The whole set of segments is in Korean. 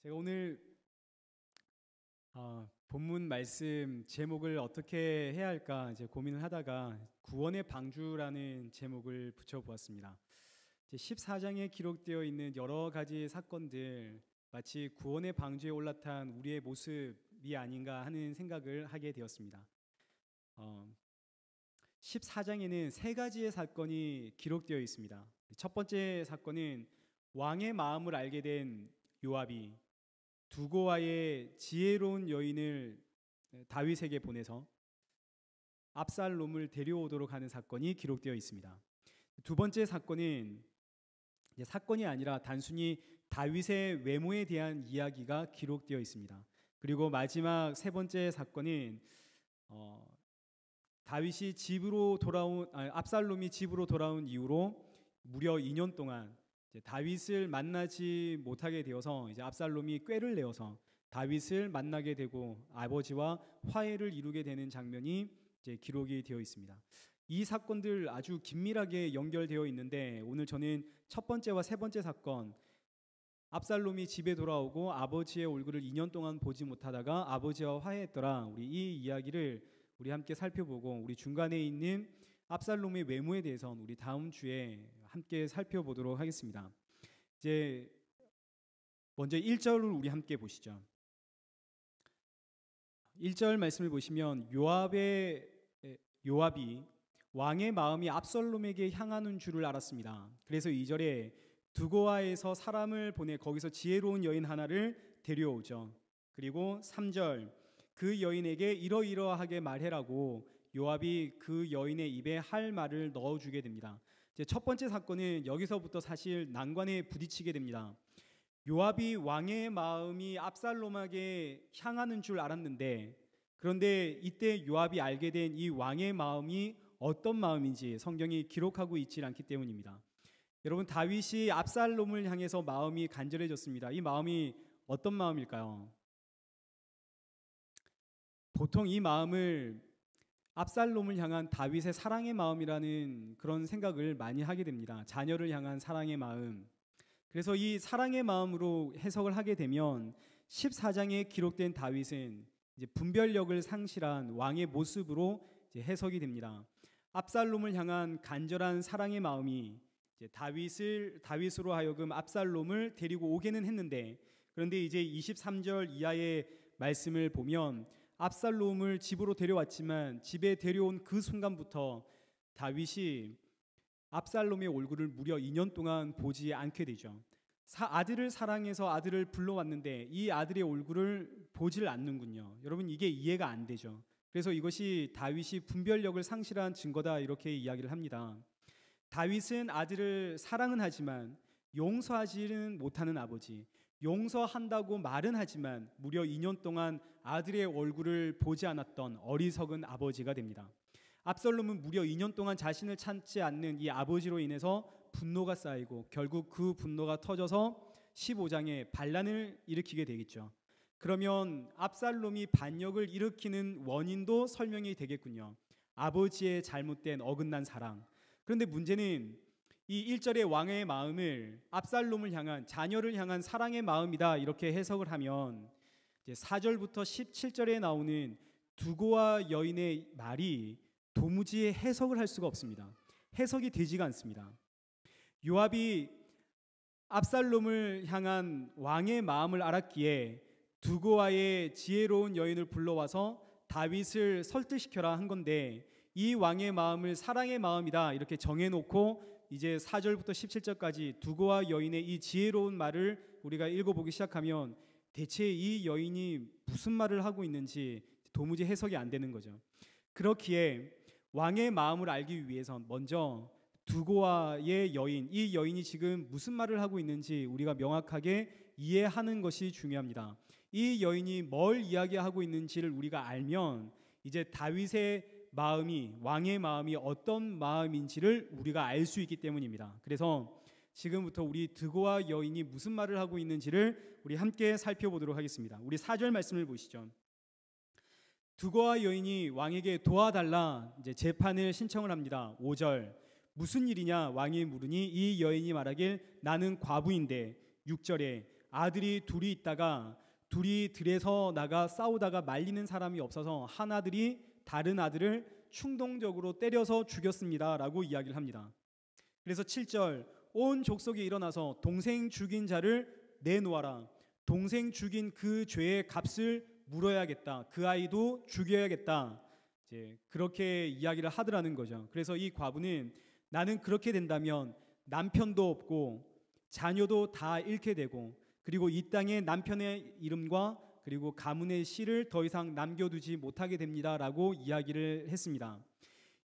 제가 오늘 본문 말씀 제목을 어떻게 해야 할까 이제 고민을 하다가 구원의 방주라는 제목을 붙여보았습니다. 14장에 기록되어 있는 여러 가지 사건들, 마치 구원의 방주에 올라탄 우리의 모습이 아닌가 하는 생각을 하게 되었습니다. 14장에는 세 가지의 사건이 기록되어 있습니다. 첫 번째 사건은 왕의 마음을 알게 된 요압이 두고와의 지혜로운 여인을 다윗에게 보내서 압살롬을 데려오도록 하는 사건이 기록되어 있습니다. 두 번째 사건은 사건이 아니라 단순히 다윗의 외모에 대한 이야기가 기록되어 있습니다. 그리고 마지막 세 번째 사건은 다윗이 압살롬이 집으로 돌아온 이후로 무려 2년 동안 다윗을 만나지 못하게 되어서 이제 압살롬이 꾀를 내어서 다윗을 만나게 되고 아버지와 화해를 이루게 되는 장면이 이제 기록이 되어 있습니다. 이 사건들 아주 긴밀하게 연결되어 있는데 오늘 저는 첫 번째와 세 번째 사건, 압살롬이 집에 돌아오고 아버지의 얼굴을 2년 동안 보지 못하다가 아버지와 화해했더라, 우리 이 이야기를 우리 함께 살펴보고, 우리 중간에 있는 압살롬의 외모에 대해서는 우리 다음 주에 함께 살펴보도록 하겠습니다. 이제 먼저 1절을 우리 함께 보시죠. 1절 말씀을 보시면 요압이 왕의 마음이 압살롬에게 향하는 줄을 알았습니다. 그래서 2절에 두고아에서 사람을 보내 거기서 지혜로운 여인 하나를 데려오죠. 그리고 3절, 그 여인에게 이러이러하게 말해라고 요압이 그 여인의 입에 할 말을 넣어주게 됩니다. 이제 첫 번째 사건은 여기서부터 사실 난관에 부딪히게 됩니다. 요압이 왕의 마음이 압살롬에게 향하는 줄 알았는데, 그런데 이때 요압이 알게 된 이 왕의 마음이 어떤 마음인지 성경이 기록하고 있지 않기 때문입니다. 여러분, 다윗이 압살롬을 향해서 마음이 간절해졌습니다. 이 마음이 어떤 마음일까요? 보통 이 마음을 압살롬을 향한 다윗의 사랑의 마음이라는 그런 생각을 많이 하게 됩니다. 자녀를 향한 사랑의 마음. 그래서 이 사랑의 마음으로 해석을 하게 되면 14장에 기록된 다윗은 이제 분별력을 상실한 왕의 모습으로 이제 해석이 됩니다. 압살롬을 향한 간절한 사랑의 마음이 이제 다윗으로 하여금 압살롬을 데리고 오게는 했는데, 그런데 이제 23절 이하의 말씀을 보면 압살롬을 집으로 데려왔지만 집에 데려온 그 순간부터 다윗이 압살롬의 얼굴을 무려 2년 동안 보지 않게 되죠. 아들을 사랑해서 아들을 불러왔는데 이 아들의 얼굴을 보질 않는군요. 여러분, 이게 이해가 안 되죠. 그래서 이것이 다윗이 분별력을 상실한 증거다, 이렇게 이야기를 합니다. 다윗은 아들을 사랑은 하지만 용서하지는 못하는 아버지, 용서한다고 말은 하지만 무려 2년 동안 아들의 얼굴을 보지 않았던 어리석은 아버지가 됩니다. 압살롬은 무려 2년 동안 자신을 찾지 않는 이 아버지로 인해서 분노가 쌓이고 결국 그 분노가 터져서 15장에 반란을 일으키게 되겠죠. 그러면 압살롬이 반역을 일으키는 원인도 설명이 되겠군요. 아버지의 잘못된 어긋난 사랑. 그런데 문제는 이 1절의 왕의 마음을 압살롬을 향한, 자녀를 향한 사랑의 마음이다, 이렇게 해석을 하면 이제 4절부터 17절에 나오는 두고와 여인의 말이 도무지 해석을 할 수가 없습니다. 해석이 되지가 않습니다. 요압이 압살롬을 향한 왕의 마음을 알았기에 두고와의 지혜로운 여인을 불러와서 다윗을 설득시켜라 한 건데, 이 왕의 마음을 사랑의 마음이다 이렇게 정해놓고 이제 4절부터 17절까지 두고와 여인의 이 지혜로운 말을 우리가 읽어보기 시작하면 대체 이 여인이 무슨 말을 하고 있는지 도무지 해석이 안 되는 거죠. 그렇기에 왕의 마음을 알기 위해선 먼저 두고와의 여인, 이 여인이 지금 무슨 말을 하고 있는지 우리가 명확하게 이해하는 것이 중요합니다. 이 여인이 뭘 이야기하고 있는지를 우리가 알면 이제 다윗의 마음이, 왕의 마음이 어떤 마음인지를 우리가 알 수 있기 때문입니다. 그래서 지금부터 우리 두고와 여인이 무슨 말을 하고 있는지를 우리 함께 살펴보도록 하겠습니다. 우리 4절 말씀을 보시죠. 두고와 여인이 왕에게 도와달라 이제 재판을 신청을 합니다. 5절, 무슨 일이냐 왕이 물으니 이 여인이 말하길 나는 과부인데. 6절에 아들이 둘이 있다가 둘이 들에서 나가 싸우다가 말리는 사람이 없어서 한 아들이 다른 아들을 충동적으로 때려서 죽였습니다 라고 이야기를 합니다. 그래서 7절, 온 족속이 일어나서 동생 죽인 자를 내놓아라. 동생 죽인 그 죄의 값을 물어야겠다. 그 아이도 죽여야겠다. 이제 그렇게 이야기를 하더라는 거죠. 그래서 이 과부는 나는 그렇게 된다면 남편도 없고 자녀도 다 잃게 되고, 그리고 이 땅에 남편의 이름과 그리고 가문의 씨를 더 이상 남겨두지 못하게 됩니다라고 이야기를 했습니다.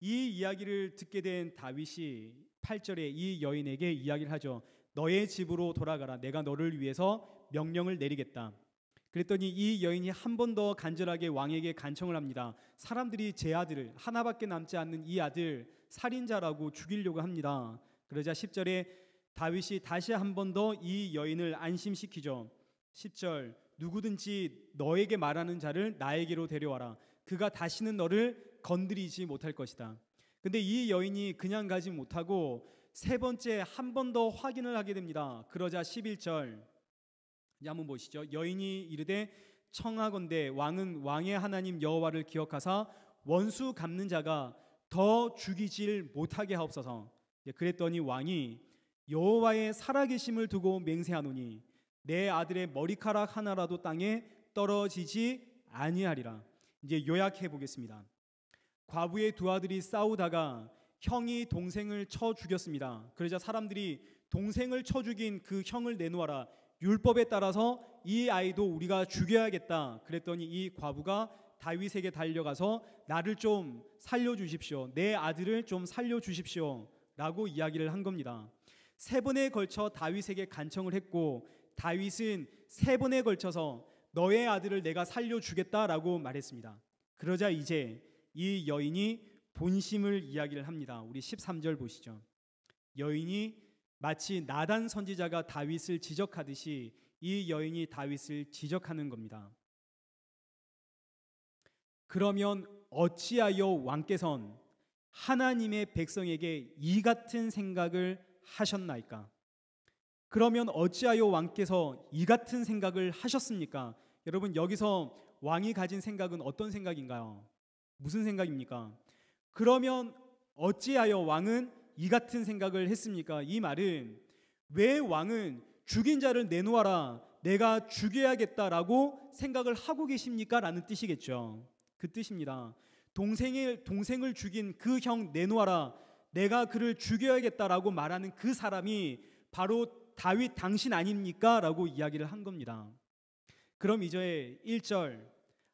이 이야기를 듣게 된 다윗이 8절에 이 여인에게 이야기를 하죠. 너의 집으로 돌아가라. 내가 너를 위해서 명령을 내리겠다. 그랬더니 이 여인이 한 번 더 간절하게 왕에게 간청을 합니다. 사람들이 제 아들을, 하나밖에 남지 않는 이 아들 살인자라고 죽이려고 합니다. 그러자 10절에 다윗이 다시 한 번 더 이 여인을 안심시키죠. 10절, 누구든지 너에게 말하는 자를 나에게로 데려와라. 그가 다시는 너를 건드리지 못할 것이다. 근데 이 여인이 그냥 가지 못하고 세 번째 한 번 더 확인을 하게 됩니다. 그러자 11절 이제 한번 보시죠. 여인이 이르되 청하건대 왕은 왕의 하나님 여호와를 기억하사 원수 갚는 자가 더 죽이질 못하게 하옵소서. 그랬더니 왕이 여호와의 살아계심을 두고 맹세하노니 내 아들의 머리카락 하나라도 땅에 떨어지지 아니하리라. 이제 요약해 보겠습니다. 과부의 두 아들이 싸우다가 형이 동생을 쳐 죽였습니다. 그러자 사람들이 동생을 쳐 죽인 그 형을 내놓아라. 율법에 따라서 이 아이도 우리가 죽여야겠다. 그랬더니 이 과부가 다윗에게 달려가서 나를 좀 살려주십시오. 내 아들을 좀 살려주십시오 라고 이야기를 한 겁니다. 세 번에 걸쳐 다윗에게 간청을 했고 다윗은 세 번에 걸쳐서 너의 아들을 내가 살려주겠다라고 말했습니다. 그러자 이제 이 여인이 본심을 이야기를 합니다. 우리 13절 보시죠. 여인이 마치 나단 선지자가 다윗을 지적하듯이 이 여인이 다윗을 지적하는 겁니다. 그러면 어찌하여 왕께서는 하나님의 백성에게 이 같은 생각을 하셨나이까? 그러면 어찌하여 왕께서 이 같은 생각을 하셨습니까? 여러분, 여기서 왕이 가진 생각은 어떤 생각인가요? 무슨 생각입니까? 그러면 어찌하여 왕은 이 같은 생각을 했습니까? 이 말은 왜 왕은 죽인 자를 내놓아라, 내가 죽여야겠다라고 생각을 하고 계십니까? 라는 뜻이겠죠. 그 뜻입니다. 동생을 죽인 그 형 내놓아라, 내가 그를 죽여야겠다라고 말하는 그 사람이 바로 다윗 당신 아닙니까? 라고 이야기를 한 겁니다. 그럼 이제 1절,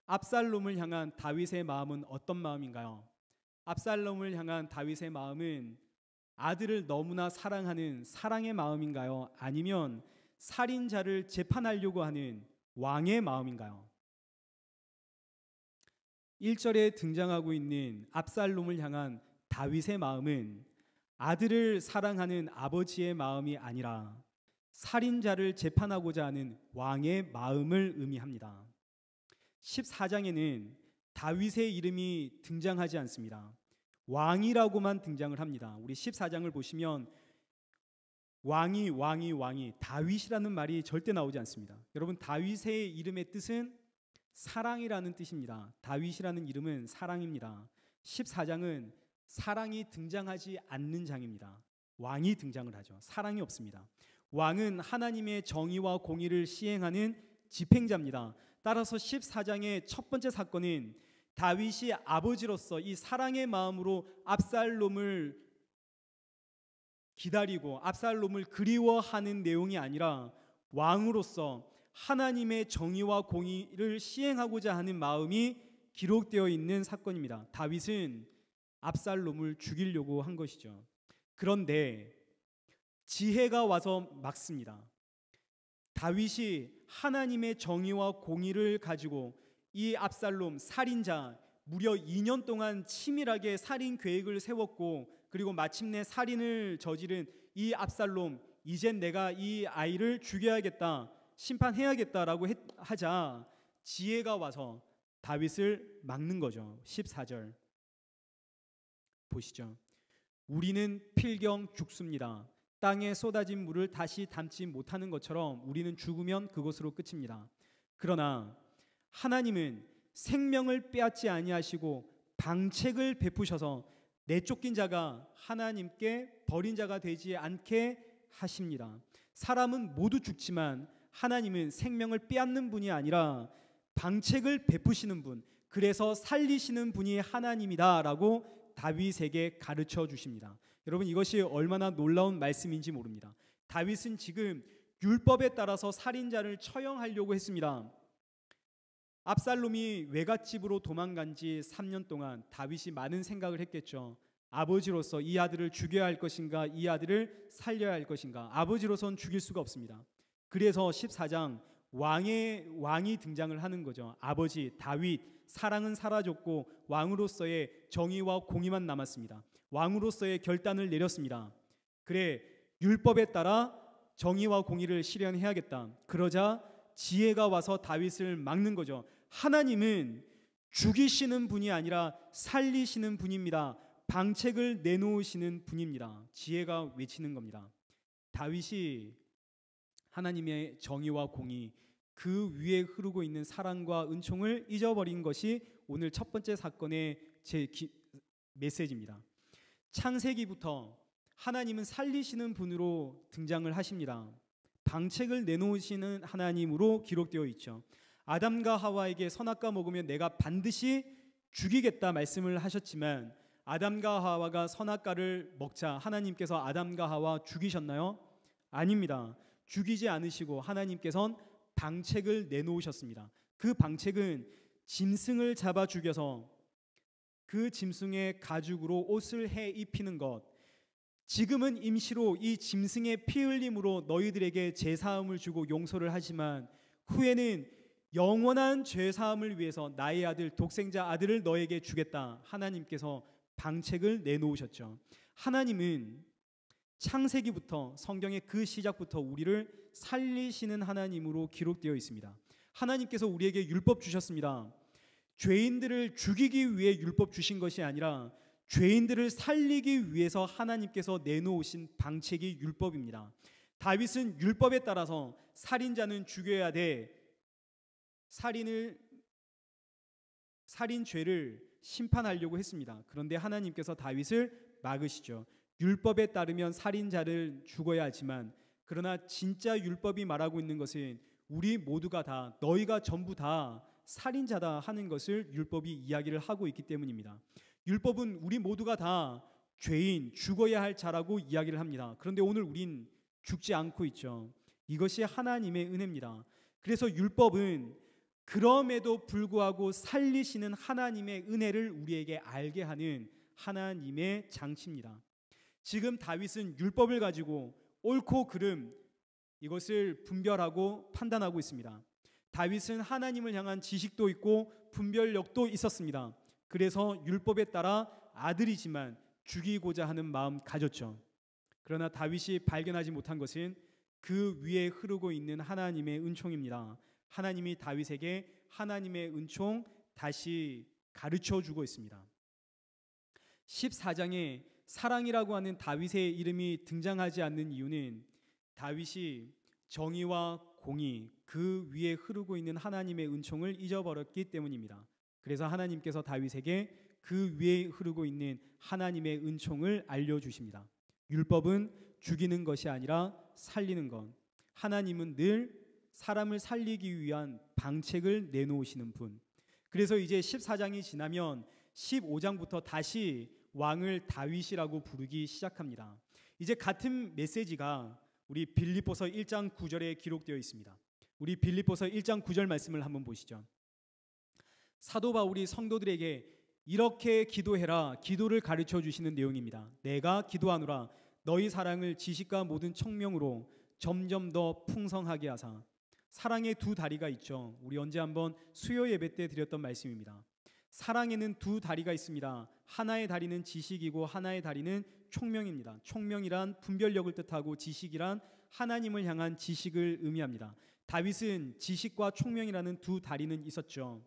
압살롬을 향한 다윗의 마음은 어떤 마음인가요? 압살롬을 향한 다윗의 마음은 아들을 너무나 사랑하는 사랑의 마음인가요? 아니면 살인자를 재판하려고 하는 왕의 마음인가요? 1절에 등장하고 있는 압살롬을 향한 다윗의 마음은 아들을 사랑하는 아버지의 마음이 아니라 살인자를 재판하고자 하는 왕의 마음을 의미합니다. 14장에는 다윗의 이름이 등장하지 않습니다. 왕이라고만 등장을 합니다. 우리 14장을 보시면 왕이 다윗이라는 말이 절대 나오지 않습니다. 여러분, 다윗의 이름의 뜻은 사랑이라는 뜻입니다. 다윗이라는 이름은 사랑입니다. 14장은 사랑이 등장하지 않는 장입니다. 왕이 등장을 하죠. 사랑이 없습니다. 왕은 하나님의 정의와 공의를 시행하는 집행자입니다. 따라서 14장의 첫 번째 사건은 다윗이 아버지로서 이 사랑의 마음으로 압살롬을 기다리고 압살롬을 그리워하는 내용이 아니라 왕으로서 하나님의 정의와 공의를 시행하고자 하는 마음이 기록되어 있는 사건입니다. 다윗은 압살롬을 죽이려고 한 것이죠. 그런데 지혜가 와서 막습니다. 다윗이 하나님의 정의와 공의를 가지고 이 압살롬 살인자, 무려 2년 동안 치밀하게 살인 계획을 세웠고, 그리고 마침내 살인을 저지른 이 압살롬, 이젠 내가 이 아이를 죽여야겠다, 심판해야겠다라고 하자 지혜가 와서 다윗을 막는 거죠. 14절 보시죠. 우리는 필경 죽습니다. 땅에 쏟아진 물을 다시 담지 못하는 것처럼 우리는 죽으면 그것으로 끝입니다. 그러나 하나님은 생명을 빼앗지 아니하시고 방책을 베푸셔서 내쫓긴 자가 하나님께 버린 자가 되지 않게 하십니다. 사람은 모두 죽지만 하나님은 생명을 빼앗는 분이 아니라 방책을 베푸시는 분, 그래서 살리시는 분이 하나님이다라고 다윗에게 가르쳐 주십니다. 여러분, 이것이 얼마나 놀라운 말씀인지 모릅니다. 다윗은 지금 율법에 따라서 살인자를 처형하려고 했습니다. 압살롬이 외갓집으로 도망간 지 3년 동안 다윗이 많은 생각을 했겠죠. 아버지로서 이 아들을 죽여야 할 것인가, 이 아들을 살려야 할 것인가. 아버지로서는 죽일 수가 없습니다. 그래서 14장 왕이 등장을 하는 거죠. 아버지 다윗, 사랑은 사라졌고 왕으로서의 정의와 공의만 남았습니다. 왕으로서의 결단을 내렸습니다. 그래, 율법에 따라 정의와 공의를 실현해야겠다. 그러자 지혜가 와서 다윗을 막는 거죠. 하나님은 죽이시는 분이 아니라 살리시는 분입니다. 방책을 내놓으시는 분입니다. 지혜가 외치는 겁니다. 다윗이 하나님의 정의와 공의, 그 위에 흐르고 있는 사랑과 은총을 잊어버린 것이 오늘 첫 번째 사건의 메시지입니다. 창세기부터 하나님은 살리시는 분으로 등장을 하십니다. 방책을 내놓으시는 하나님으로 기록되어 있죠. 아담과 하와에게 선악과 먹으면 내가 반드시 죽이겠다 말씀을 하셨지만 아담과 하와가 선악과를 먹자 하나님께서 아담과 하와 죽이셨나요? 아닙니다. 죽이지 않으시고 하나님께서는 방책을 내놓으셨습니다. 그 방책은 짐승을 잡아 죽여서 그 짐승의 가죽으로 옷을 해 입히는 것. 지금은 임시로 이 짐승의 피 흘림으로 너희들에게 제사함을 주고 용서를 하지만 후에는 영원한 죄사함을 위해서 나의 아들 독생자 아들을 너에게 주겠다. 하나님께서 방책을 내놓으셨죠. 하나님은 창세기부터 성경의 그 시작부터 우리를 살리시는 하나님으로 기록되어 있습니다. 하나님께서 우리에게 율법 주셨습니다. 죄인들을 죽이기 위해 율법 주신 것이 아니라 죄인들을 살리기 위해서 하나님께서 내놓으신 방책이 율법입니다. 다윗은 율법에 따라서 살인자는 죽여야 돼. 살인 죄를 심판하려고 했습니다. 그런데 하나님께서 다윗을 막으시죠. 율법에 따르면 살인자를 죽어야 하지만 그러나 진짜 율법이 말하고 있는 것은 우리 모두가 다, 너희가 전부 다 살인자다 하는 것을 율법이 이야기를 하고 있기 때문입니다. 율법은 우리 모두가 다 죄인, 죽어야 할 자라고 이야기를 합니다. 그런데 오늘 우린 죽지 않고 있죠. 이것이 하나님의 은혜입니다. 그래서 율법은 그럼에도 불구하고 살리시는 하나님의 은혜를 우리에게 알게 하는 하나님의 장치입니다. 지금 다윗은 율법을 가지고 옳고 그름 이것을 분별하고 판단하고 있습니다. 다윗은 하나님을 향한 지식도 있고 분별력도 있었습니다. 그래서 율법에 따라 아들이지만 죽이고자 하는 마음 가졌죠. 그러나 다윗이 발견하지 못한 것은 그 위에 흐르고 있는 하나님의 은총입니다. 하나님이 다윗에게 하나님의 은총 다시 가르쳐 주고 있습니다. 14장에 사랑이라고 하는 다윗의 이름이 등장하지 않는 이유는 다윗이 정의와 공의, 그 위에 흐르고 있는 하나님의 은총을 잊어버렸기 때문입니다. 그래서 하나님께서 다윗에게 그 위에 흐르고 있는 하나님의 은총을 알려주십니다. 율법은 죽이는 것이 아니라 살리는 것. 하나님은 늘 사람을 살리기 위한 방책을 내놓으시는 분. 그래서 이제 14장이 지나면 15장부터 다시 왕을 다윗이라고 부르기 시작합니다. 이제 같은 메시지가 우리 빌립보서 1장 9절에 기록되어 있습니다. 우리 빌립보서 1장 9절 말씀을 한번 보시죠. 사도 바울이 성도들에게 이렇게 기도해라 기도를 가르쳐 주시는 내용입니다. 내가 기도하노라 너희 사랑을 지식과 모든 청명으로 점점 더 풍성하게 하사. 사랑의 두 다리가 있죠. 우리 언제 한번 수요 예배 때 드렸던 말씀입니다. 사랑에는 두 다리가 있습니다. 하나의 다리는 지식이고 하나의 다리는 총명입니다. 총명이란 분별력을 뜻하고 지식이란 하나님을 향한 지식을 의미합니다. 다윗은 지식과 총명이라는 두 다리는 있었죠.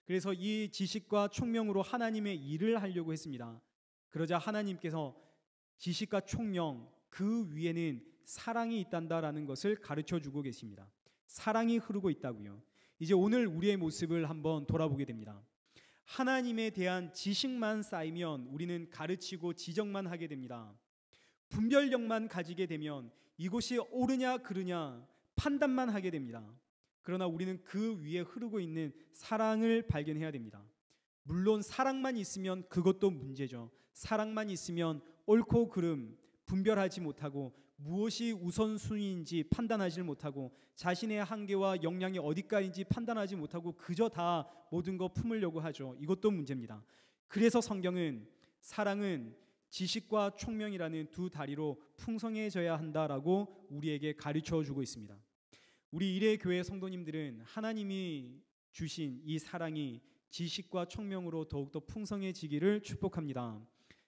그래서 이 지식과 총명으로 하나님의 일을 하려고 했습니다. 그러자 하나님께서 지식과 총명, 그 위에는 사랑이 있단다라는 것을 가르쳐 주고 계십니다. 사랑이 흐르고 있다고요. 이제 오늘 우리의 모습을 한번 돌아보게 됩니다. 하나님에 대한 지식만 쌓이면 우리는 가르치고 지적만 하게 됩니다. 분별력만 가지게 되면 이것이 옳으냐 그르냐 판단만 하게 됩니다. 그러나 우리는 그 위에 흐르고 있는 사랑을 발견해야 됩니다. 물론 사랑만 있으면 그것도 문제죠. 사랑만 있으면 옳고 그름 분별하지 못하고 무엇이 우선순위인지 판단하지 못하고 자신의 한계와 역량이 어디까지인지 판단하지 못하고 그저 다 모든 거 품으려고 하죠. 이것도 문제입니다. 그래서 성경은 사랑은 지식과 총명이라는 두 다리로 풍성해져야 한다라고 우리에게 가르쳐 주고 있습니다. 우리 일회교회 성도님들은 하나님이 주신 이 사랑이 지식과 총명으로 더욱더 풍성해지기를 축복합니다.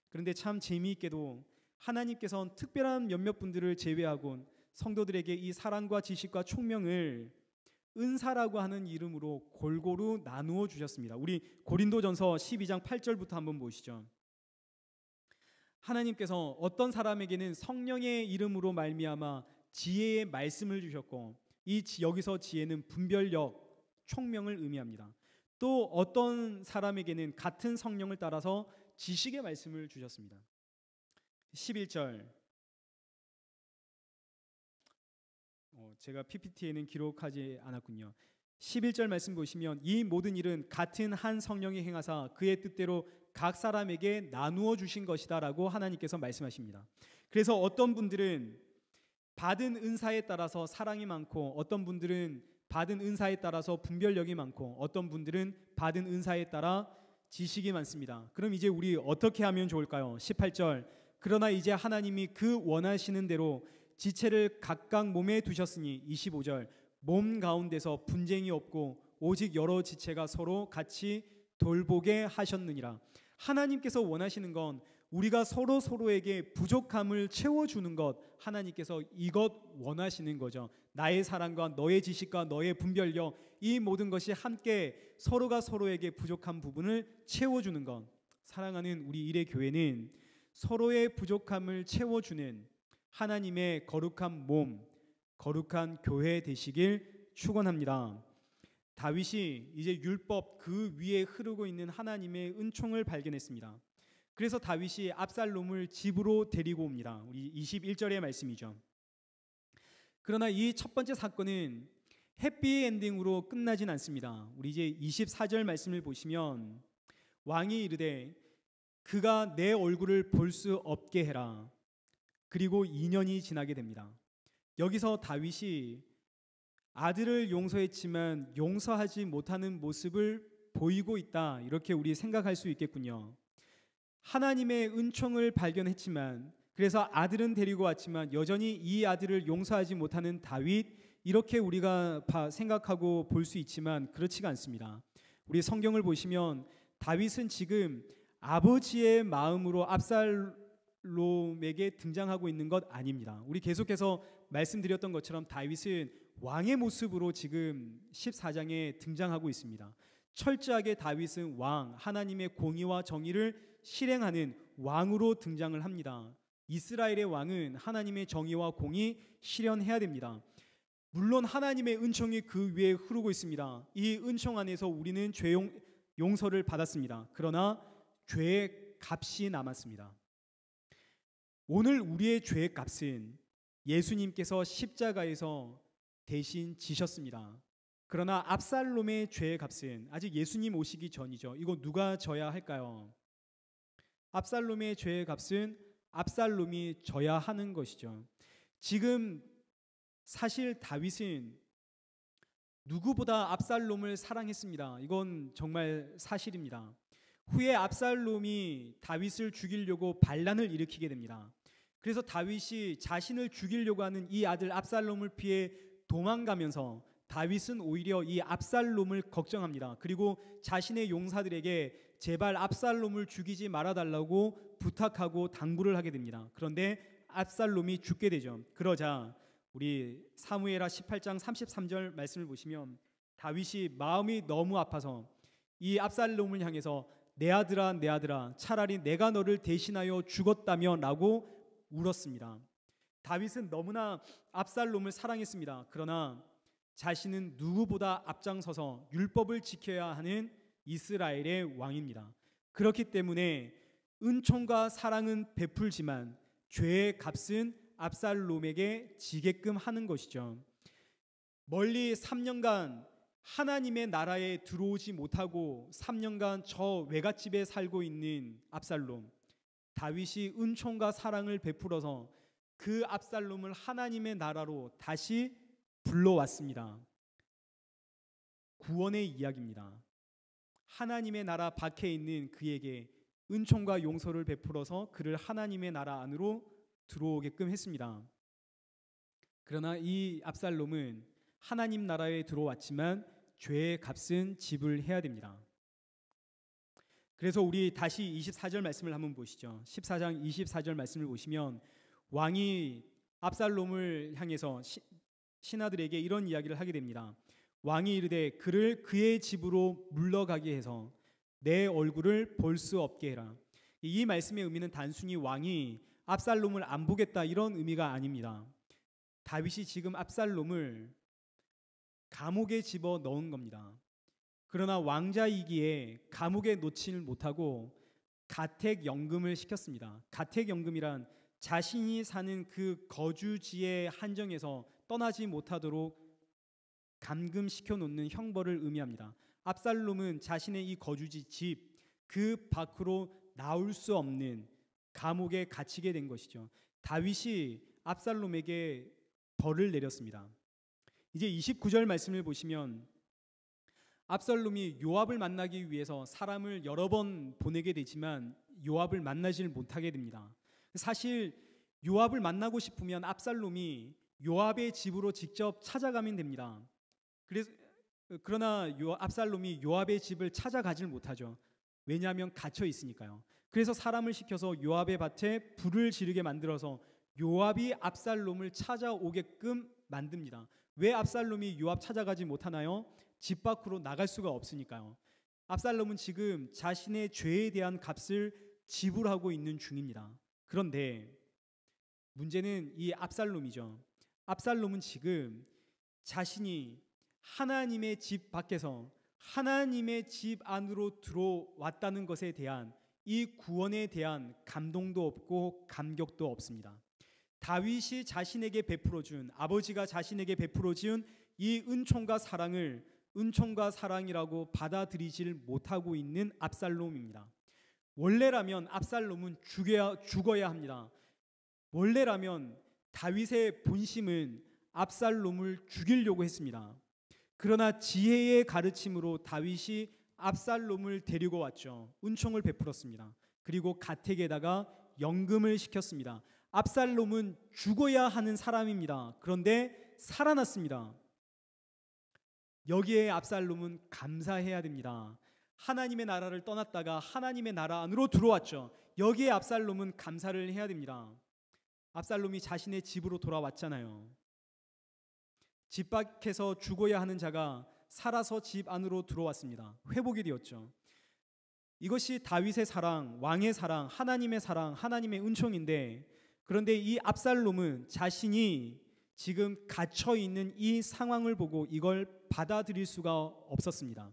그런데 참 재미있게도 하나님께서는 특별한 몇몇 분들을 제외하곤 성도들에게 이 사랑과 지식과 총명을 은사라고 하는 이름으로 골고루 나누어 주셨습니다. 우리 고린도전서 12장 8절부터 한번 보시죠. 하나님께서 어떤 사람에게는 성령의 이름으로 말미암아 지혜의 말씀을 주셨고 여기서 지혜는 분별력, 총명을 의미합니다. 또 어떤 사람에게는 같은 성령을 따라서 지식의 말씀을 주셨습니다. 11절 제가 PPT에는 기록하지 않았군요. 11절 말씀 보시면 이 모든 일은 같은 한 성령이 행하사 그의 뜻대로 각 사람에게 나누어 주신 것이다 라고 하나님께서 말씀하십니다. 그래서 어떤 분들은 받은 은사에 따라서 사랑이 많고 어떤 분들은 받은 은사에 따라서 분별력이 많고 어떤 분들은 받은 은사에 따라 지식이 많습니다. 그럼 이제 우리 어떻게 하면 좋을까요? 18절 그러나 이제 하나님이 그 원하시는 대로 지체를 각각 몸에 두셨으니 25절 몸 가운데서 분쟁이 없고 오직 여러 지체가 서로 같이 돌보게 하셨느니라. 하나님께서 원하시는 건 우리가 서로에게 부족함을 채워주는 것, 하나님께서 이것 원하시는 거죠. 나의 사랑과 너의 지식과 너의 분별력 이 모든 것이 함께 서로가 서로에게 부족한 부분을 채워주는 것. 사랑하는 우리 일의 교회는 서로의 부족함을 채워주는 하나님의 거룩한 몸, 거룩한 교회 되시길 축원합니다. 다윗이 이제 율법 그 위에 흐르고 있는 하나님의 은총을 발견했습니다. 그래서 다윗이 압살롬을 집으로 데리고 옵니다. 우리 21절의 말씀이죠. 그러나 이 첫 번째 사건은 해피엔딩으로 끝나진 않습니다. 우리 이제 24절 말씀을 보시면 왕이 이르되 그가 내 얼굴을 볼 수 없게 해라. 그리고 2년이 지나게 됩니다. 여기서 다윗이 아들을 용서했지만 용서하지 못하는 모습을 보이고 있다. 이렇게 우리 생각할 수 있겠군요. 하나님의 은총을 발견했지만 그래서 아들은 데리고 왔지만 여전히 이 아들을 용서하지 못하는 다윗 이렇게 우리가 생각하고 볼 수 있지만 그렇지가 않습니다. 우리 성경을 보시면 다윗은 지금 아버지의 마음으로 압살롬에게 등장하고 있는 것 아닙니다. 우리 계속해서 말씀드렸던 것처럼 다윗은 왕의 모습으로 지금 14장에 등장하고 있습니다. 철저하게 다윗은 왕, 하나님의 공의와 정의를 실행하는 왕으로 등장을 합니다. 이스라엘의 왕은 하나님의 정의와 공의 실현해야 됩니다. 물론 하나님의 은총이 그 위에 흐르고 있습니다. 이 은총 안에서 우리는 죄 용서를 받았습니다. 그러나 죄의 값이 남았습니다. 오늘 우리의 죄의 값은 예수님께서 십자가에서 대신 지셨습니다. 그러나 압살롬의 죄의 값은 아직 예수님 오시기 전이죠. 이거 누가 져야 할까요? 압살롬의 죄의 값은 압살롬이 져야 하는 것이죠. 지금 사실 다윗은 누구보다 압살롬을 사랑했습니다. 이건 정말 사실입니다. 후에 압살롬이 다윗을 죽이려고 반란을 일으키게 됩니다. 그래서 다윗이 자신을 죽이려고 하는 이 아들 압살롬을 피해 도망가면서 다윗은 오히려 이 압살롬을 걱정합니다. 그리고 자신의 용사들에게 제발 압살롬을 죽이지 말아달라고 부탁하고 당부를 하게 됩니다. 그런데 압살롬이 죽게 되죠. 그러자 우리 사무엘하 18장 33절 말씀을 보시면 다윗이 마음이 너무 아파서 이 압살롬을 향해서 내 아들아 내 아들아 차라리 내가 너를 대신하여 죽었다며 라고 울었습니다. 다윗은 너무나 압살롬을 사랑했습니다. 그러나 자신은 누구보다 앞장서서 율법을 지켜야 하는 이스라엘의 왕입니다. 그렇기 때문에 은총과 사랑은 베풀지만 죄의 값은 압살롬에게 지게끔 하는 것이죠. 멀리 3년간 하나님의 나라에 들어오지 못하고 3년간 저 외갓집에 살고 있는 압살롬, 다윗이 은총과 사랑을 베풀어서 그 압살롬을 하나님의 나라로 다시 불러왔습니다. 구원의 이야기입니다. 하나님의 나라 밖에 있는 그에게 은총과 용서를 베풀어서 그를 하나님의 나라 안으로 들어오게끔 했습니다. 그러나 이 압살롬은 하나님 나라에 들어왔지만 죄의 값은 지불해야 됩니다. 그래서 우리 다시 24절 말씀을 한번 보시죠. 14장 24절 말씀을 보시면 왕이 압살롬을 향해서 신하들에게 이런 이야기를 하게 됩니다. 왕이 이르되 그를 그의 집으로 물러가게 해서 내 얼굴을 볼 수 없게 해라. 이 말씀의 의미는 단순히 왕이 압살롬을 안 보겠다 이런 의미가 아닙니다. 다윗이 지금 압살롬을 감옥에 집어 넣은 겁니다. 그러나 왕자이기에 감옥에 놓지를 못하고 가택연금을 시켰습니다. 가택연금이란 자신이 사는 그 거주지의 한정에서 떠나지 못하도록 감금시켜 놓는 형벌을 의미합니다. 압살롬은 자신의 이 거주지 집 그 밖으로 나올 수 없는 감옥에 갇히게 된 것이죠. 다윗이 압살롬에게 벌을 내렸습니다. 이제 29절 말씀을 보시면 압살롬이 요압을 만나기 위해서 사람을 여러 번 보내게 되지만 요압을 만나질 못하게 됩니다. 사실 요압을 만나고 싶으면 압살롬이 요압의 집으로 직접 찾아가면 됩니다. 그러나 압살롬이 요압의 집을 찾아가질 못하죠. 왜냐하면 갇혀 있으니까요. 그래서 사람을 시켜서 요압의 밭에 불을 지르게 만들어서 요압이 압살롬을 찾아오게끔 만듭니다. 왜 압살롬이 요압 찾아가지 못하나요? 집 밖으로 나갈 수가 없으니까요. 압살롬은 지금 자신의 죄에 대한 값을 지불하고 있는 중입니다. 그런데 문제는 이 압살롬이죠. 압살롬은 지금 자신이 하나님의 집 밖에서 하나님의 집 안으로 들어왔다는 것에 대한 이 구원에 대한 감동도 없고 감격도 없습니다. 다윗이 자신에게 베풀어준, 아버지가 자신에게 베풀어준 이 은총과 사랑을 은총과 사랑이라고 받아들이질 못하고 있는 압살롬입니다. 원래라면 압살롬은 죽어야 합니다. 원래라면 다윗의 본심은 압살롬을 죽이려고 했습니다. 그러나 지혜의 가르침으로 다윗이 압살롬을 데리고 왔죠. 은총을 베풀었습니다. 그리고 가택에다가 연금을 시켰습니다. 압살롬은 죽어야 하는 사람입니다. 그런데 살아났습니다. 여기에 압살롬은 감사해야 됩니다. 하나님의 나라를 떠났다가 하나님의 나라 안으로 들어왔죠. 여기에 압살롬은 감사를 해야 됩니다. 압살롬이 자신의 집으로 돌아왔잖아요. 집 밖에서 죽어야 하는 자가 살아서 집 안으로 들어왔습니다. 회복이 되었죠. 이것이 다윗의 사랑, 왕의 사랑, 하나님의 사랑, 하나님의 은총인데, 그런데 이 압살롬은 자신이 지금 갇혀 있는 이 상황을 보고 이걸 받아들일 수가 없었습니다.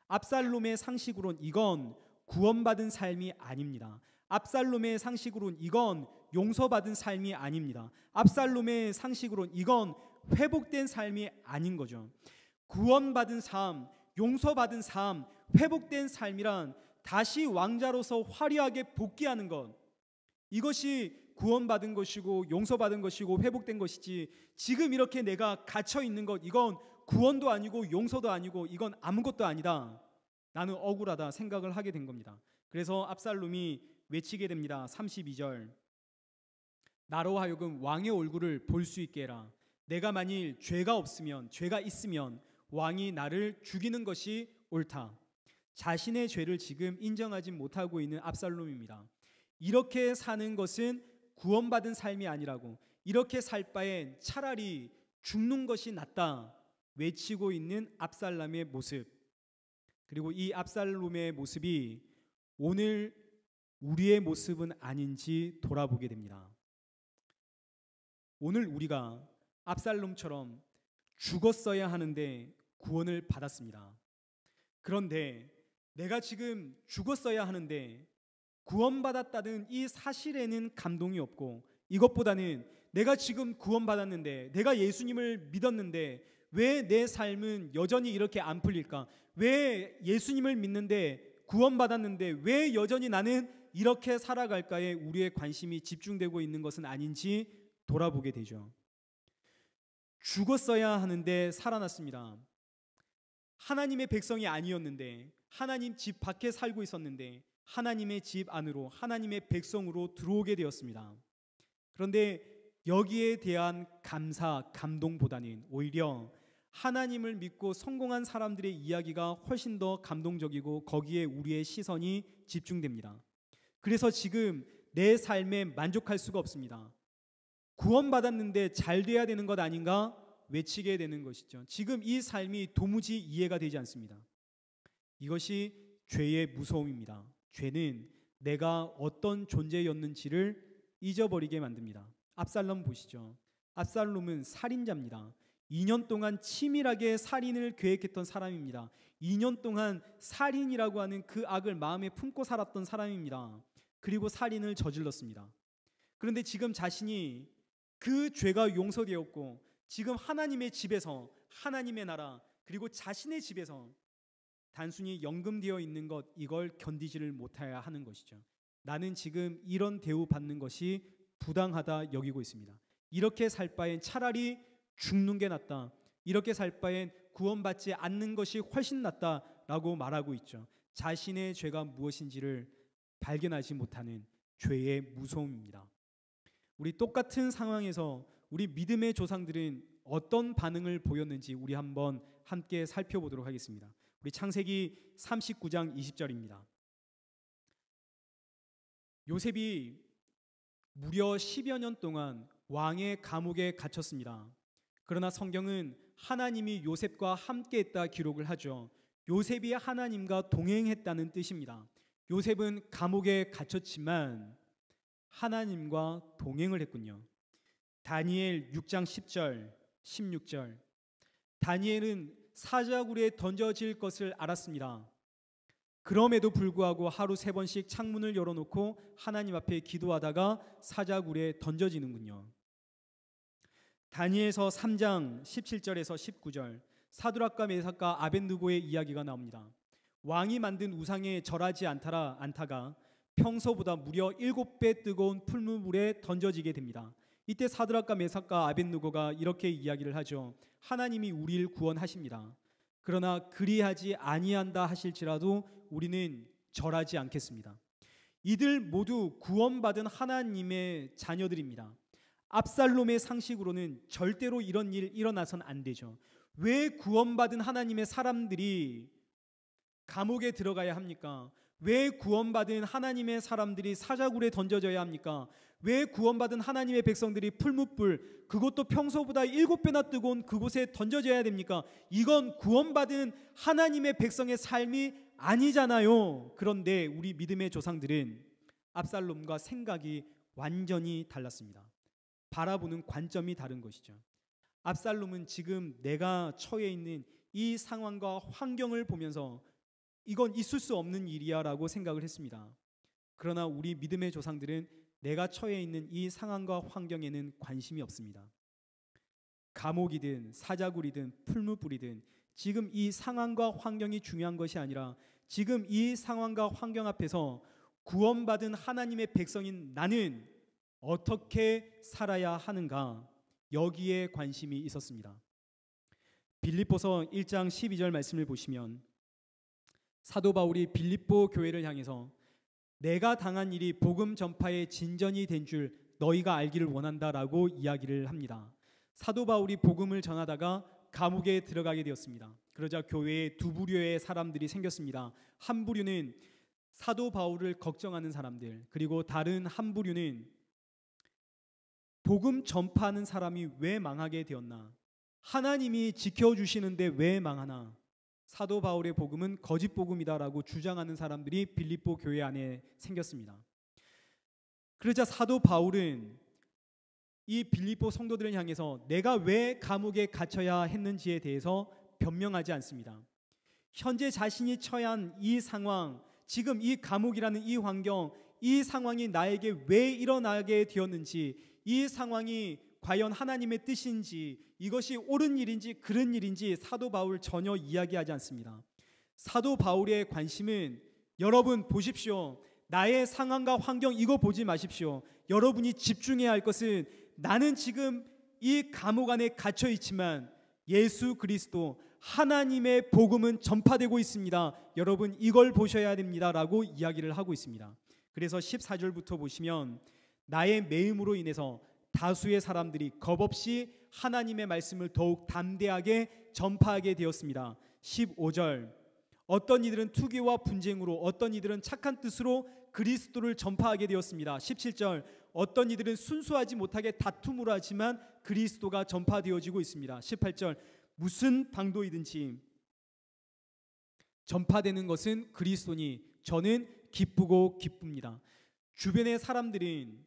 압살롬의 상식으론 이건 구원받은 삶이 아닙니다. 압살롬의 상식으론 이건 용서받은 삶이 아닙니다. 압살롬의 상식으론 이건 회복된 삶이 아닌 거죠. 구원받은 삶, 용서받은 삶, 회복된 삶이란 다시 왕자로서 화려하게 복귀하는 것, 이것이 구원받은 것이고 용서받은 것이고 회복된 것이지, 지금 이렇게 내가 갇혀 있는 것, 이건 구원도 아니고 용서도 아니고 이건 아무것도 아니다, 나는 억울하다 생각을 하게 된 겁니다. 그래서 압살롬이 외치게 됩니다. 32절, 나로 하여금 왕의 얼굴을 볼 수 있게 해라. 내가 만일 죄가 있으면 왕이 나를 죽이는 것이 옳다. 자신의 죄를 지금 인정하지 못하고 있는 압살롬입니다. 이렇게 사는 것은 구원받은 삶이 아니라고, 이렇게 살 바엔 차라리 죽는 것이 낫다 외치고 있는 압살롬의 모습, 그리고 이 압살롬의 모습이 오늘 우리의 모습은 아닌지 돌아보게 됩니다. 오늘 우리가 압살롬처럼 죽었어야 하는데 구원을 받았습니다. 그런데 내가 지금 죽었어야 하는데 구원받았다는 이 사실에는 감동이 없고, 이것보다는 내가 지금 구원받았는데, 내가 예수님을 믿었는데 왜 내 삶은 여전히 이렇게 안 풀릴까? 왜 예수님을 믿는데, 구원받았는데 왜 여전히 나는 이렇게 살아갈까에 우리의 관심이 집중되고 있는 것은 아닌지 돌아보게 되죠. 죽었어야 하는데 살아났습니다. 하나님의 백성이 아니었는데, 하나님 집 밖에 살고 있었는데 하나님의 집 안으로, 하나님의 백성으로 들어오게 되었습니다. 그런데 여기에 대한 감사, 감동보다는 오히려 하나님을 믿고 성공한 사람들의 이야기가 훨씬 더 감동적이고 거기에 우리의 시선이 집중됩니다. 그래서 지금 내 삶에 만족할 수가 없습니다. 구원받았는데 잘 돼야 되는 것 아닌가 외치게 되는 것이죠. 지금 이 삶이 도무지 이해가 되지 않습니다. 이것이 죄의 무서움입니다. 죄는 내가 어떤 존재였는지를 잊어버리게 만듭니다. 압살롬 보시죠. 압살롬은 살인자입니다. 2년 동안 치밀하게 살인을 계획했던 사람입니다. 2년 동안 살인이라고 하는 그 악을 마음에 품고 살았던 사람입니다. 그리고 살인을 저질렀습니다. 그런데 지금 자신이 그 죄가 용서되었고 지금 하나님의 집에서, 하나님의 나라, 그리고 자신의 집에서 단순히 연금되어 있는 것, 이걸 견디지를 못해야 하는 것이죠. 나는 지금 이런 대우 받는 것이 부당하다 여기고 있습니다. 이렇게 살 바엔 차라리 죽는 게 낫다. 이렇게 살 바엔 구원받지 않는 것이 훨씬 낫다라고 말하고 있죠. 자신의 죄가 무엇인지를 발견하지 못하는 죄의 무서움입니다. 우리 똑같은 상황에서 우리 믿음의 조상들은 어떤 반응을 보였는지 우리 한번 함께 살펴보도록 하겠습니다. 우리 창세기 39장 20절입니다. 요셉이 무려 10여 년 동안 왕의 감옥에 갇혔습니다. 그러나 성경은 하나님이 요셉과 함께했다 기록을 하죠. 요셉이 하나님과 동행했다는 뜻입니다. 요셉은 감옥에 갇혔지만 하나님과 동행을 했군요. 다니엘 6장 10절, 16절. 다니엘은 사자굴에 던져질 것을 알았습니다. 그럼에도 불구하고 하루 3번씩 창문을 열어놓고 하나님 앞에 기도하다가 사자굴에 던져지는군요. 다니엘서 3장 17절에서 19절, 사드락과 메삭과 아벳느고의 이야기가 나옵니다. 왕이 만든 우상에 절하지 않다가 평소보다 무려 7배 뜨거운 풀무불에 던져지게 됩니다. 이때 사드락과 메삭과 아벳느고가 이렇게 이야기를 하죠. 하나님이 우리를 구원하십니다. 그러나 그리하지 아니한다 하실지라도 우리는 절하지 않겠습니다. 이들 모두 구원받은 하나님의 자녀들입니다. 압살롬의 상식으로는 절대로 이런 일 일어나선 안 되죠. 왜 구원받은 하나님의 사람들이 감옥에 들어가야 합니까? 왜 구원받은 하나님의 사람들이 사자굴에 던져져야 합니까? 왜 구원받은 하나님의 백성들이 풀무불, 그것도 평소보다 7배나 뜨거운 그곳에 던져져야 됩니까? 이건 구원받은 하나님의 백성의 삶이 아니잖아요. 그런데 우리 믿음의 조상들은 압살롬과 생각이 완전히 달랐습니다. 바라보는 관점이 다른 것이죠. 압살롬은 지금 내가 처해 있는 이 상황과 환경을 보면서 이건 있을 수 없는 일이야 라고 생각을 했습니다. 그러나 우리 믿음의 조상들은 내가 처해 있는 이 상황과 환경에는 관심이 없습니다. 감옥이든 사자굴이든 풀무불이든 지금 이 상황과 환경이 중요한 것이 아니라 지금 이 상황과 환경 앞에서 구원받은 하나님의 백성인 나는 어떻게 살아야 하는가, 여기에 관심이 있었습니다. 빌립보서 1장 12절 말씀을 보시면 사도 바울이 빌립보 교회를 향해서 내가 당한 일이 복음 전파의 진전이 된 줄 너희가 알기를 원한다라고 이야기를 합니다. 사도 바울이 복음을 전하다가 감옥에 들어가게 되었습니다. 그러자 교회에 두 부류의 사람들이 생겼습니다. 한 부류는 사도 바울을 걱정하는 사람들, 그리고 다른 한 부류는 복음 전파하는 사람이 왜 망하게 되었나? 하나님이 지켜주시는데 왜 망하나? 사도 바울의 복음은 거짓 복음이다라고 주장하는 사람들이 빌립보 교회 안에 생겼습니다. 그러자 사도 바울은 이 빌립보 성도들을 향해서 내가 왜 감옥에 갇혀야 했는지에 대해서 변명하지 않습니다. 현재 자신이 처한 이 상황, 지금 이 감옥이라는 이 환경, 이 상황이 나에게 왜 일어나게 되었는지, 이 상황이 과연 하나님의 뜻인지, 이것이 옳은 일인지 그른 일인지 사도 바울 전혀 이야기하지 않습니다. 사도 바울의 관심은, 여러분 보십시오. 나의 상황과 환경 이거 보지 마십시오. 여러분이 집중해야 할 것은, 나는 지금 이 감옥 안에 갇혀 있지만 예수 그리스도 하나님의 복음은 전파되고 있습니다. 여러분 이걸 보셔야 됩니다 라고 이야기를 하고 있습니다. 그래서 14절부터 보시면, 나의 매임으로 인해서 다수의 사람들이 겁없이 하나님의 말씀을 더욱 담대하게 전파하게 되었습니다. 15절, 어떤 이들은 투기와 분쟁으로, 어떤 이들은 착한 뜻으로 그리스도를 전파하게 되었습니다. 17절, 어떤 이들은 순수하지 못하게 다툼으로 하지만 그리스도가 전파되어지고 있습니다. 18절, 무슨 방도이든지 전파되는 것은 그리스도니 저는 기쁘고 기쁩니다. 주변의 사람들은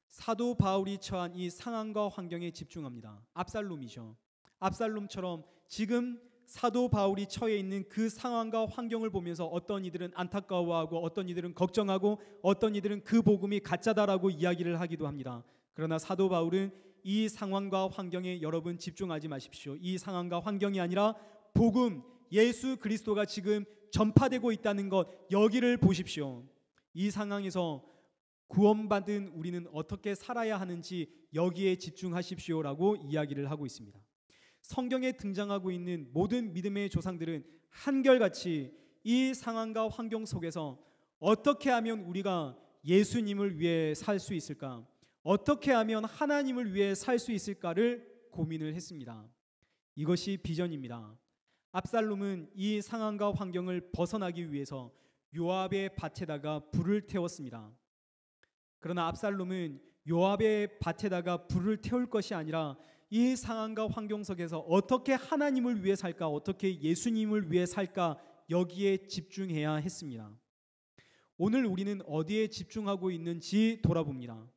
사도 바울이 처한 이 상황과 환경에 집중합니다. 압살롬이죠. 압살롬처럼 지금 사도 바울이 처해 있는 그 상황과 환경을 보면서 어떤 이들은 안타까워하고, 어떤 이들은 걱정하고, 어떤 이들은 그 복음이 가짜다라고 이야기를 하기도 합니다. 그러나 사도 바울은 이 상황과 환경에 여러분 집중하지 마십시오. 이 상황과 환경이 아니라 복음, 예수 그리스도가 지금 전파되고 있다는 것, 여기를 보십시오. 이 상황에서 구원받은 우리는 어떻게 살아야 하는지 여기에 집중하십시오라고 이야기를 하고 있습니다. 성경에 등장하고 있는 모든 믿음의 조상들은 한결같이 이 상황과 환경 속에서 어떻게 하면 우리가 예수님을 위해 살 수 있을까, 어떻게 하면 하나님을 위해 살 수 있을까를 고민을 했습니다. 이것이 비전입니다. 압살롬은 이 상황과 환경을 벗어나기 위해서 요압의 밭에다가 불을 태웠습니다. 그러나 압살롬은 요압의 밭에다가 불을 태울 것이 아니라 이 상황과 환경 속에서 어떻게 하나님을 위해 살까, 어떻게 예수님을 위해 살까, 여기에 집중해야 했습니다. 오늘 우리는 어디에 집중하고 있는지 돌아봅니다.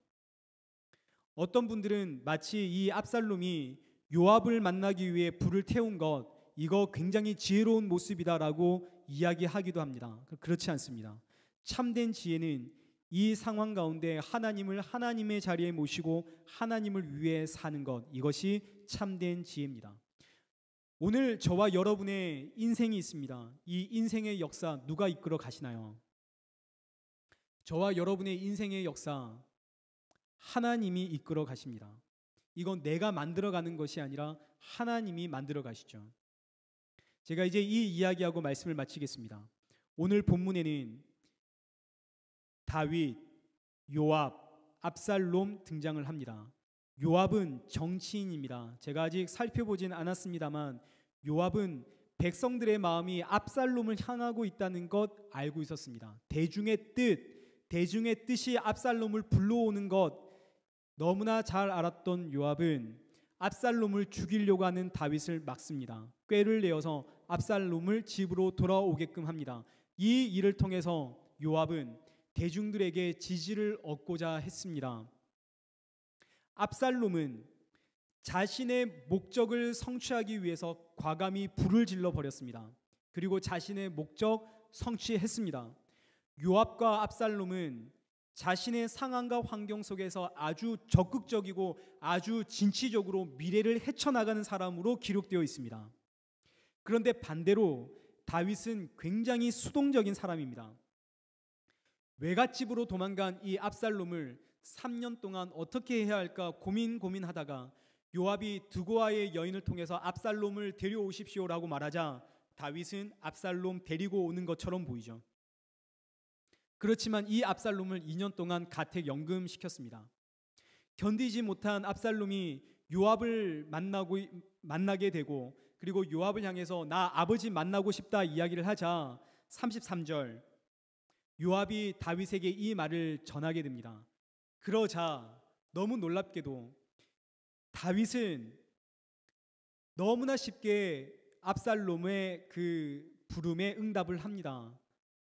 어떤 분들은 마치 이 압살롬이 요압을 만나기 위해 불을 태운 것, 이거 굉장히 지혜로운 모습이다라고 이야기하기도 합니다. 그렇지 않습니다. 참된 지혜는 이 상황 가운데 하나님을 하나님의 자리에 모시고 하나님을 위해 사는 것, 이것이 참된 지혜입니다. 오늘 저와 여러분의 인생이 있습니다. 이 인생의 역사 누가 이끌어 가시나요? 저와 여러분의 인생의 역사 하나님이 이끌어 가십니다. 이건 내가 만들어가는 것이 아니라 하나님이 만들어 가시죠. 제가 이제 이 이야기하고 말씀을 마치겠습니다. 오늘 본문에는 다윗, 요압, 압살롬 등장을 합니다. 요압은 정치인입니다. 제가 아직 살펴보진 않았습니다만 요압은 백성들의 마음이 압살롬을 향하고 있다는 것 알고 있었습니다. 대중의 뜻이 압살롬을 불러오는 것 너무나 잘 알았던 요압은 압살롬을 죽이려고 하는 다윗을 막습니다. 꾀를 내어서 압살롬을 집으로 돌아오게끔 합니다. 이 일을 통해서 요압은 대중들에게 지지를 얻고자 했습니다. 압살롬은 자신의 목적을 성취하기 위해서 과감히 불을 질러 버렸습니다. 그리고 자신의 목적 성취했습니다. 요압과 압살롬은 자신의 상황과 환경 속에서 아주 적극적이고 아주 진취적으로 미래를 헤쳐나가는 사람으로 기록되어 있습니다. 그런데 반대로 다윗은 굉장히 수동적인 사람입니다. 외갓집으로 도망간 이 압살롬을 3년 동안 어떻게 해야 할까 고민하다가 요압이 드고아의 여인을 통해서 압살롬을 데려오십시오라고 말하자 다윗은 압살롬 데리고 오는 것처럼 보이죠. 그렇지만 이 압살롬을 2년 동안 가택 연금시켰습니다. 견디지 못한 압살롬이 요압을 만나게 되고, 그리고 요압을 향해서 나 아버지 만나고 싶다 이야기를 하자 33절 요압이 다윗에게 이 말을 전하게 됩니다. 그러자 너무 놀랍게도 다윗은 너무나 쉽게 압살롬의 그 부름에 응답을 합니다.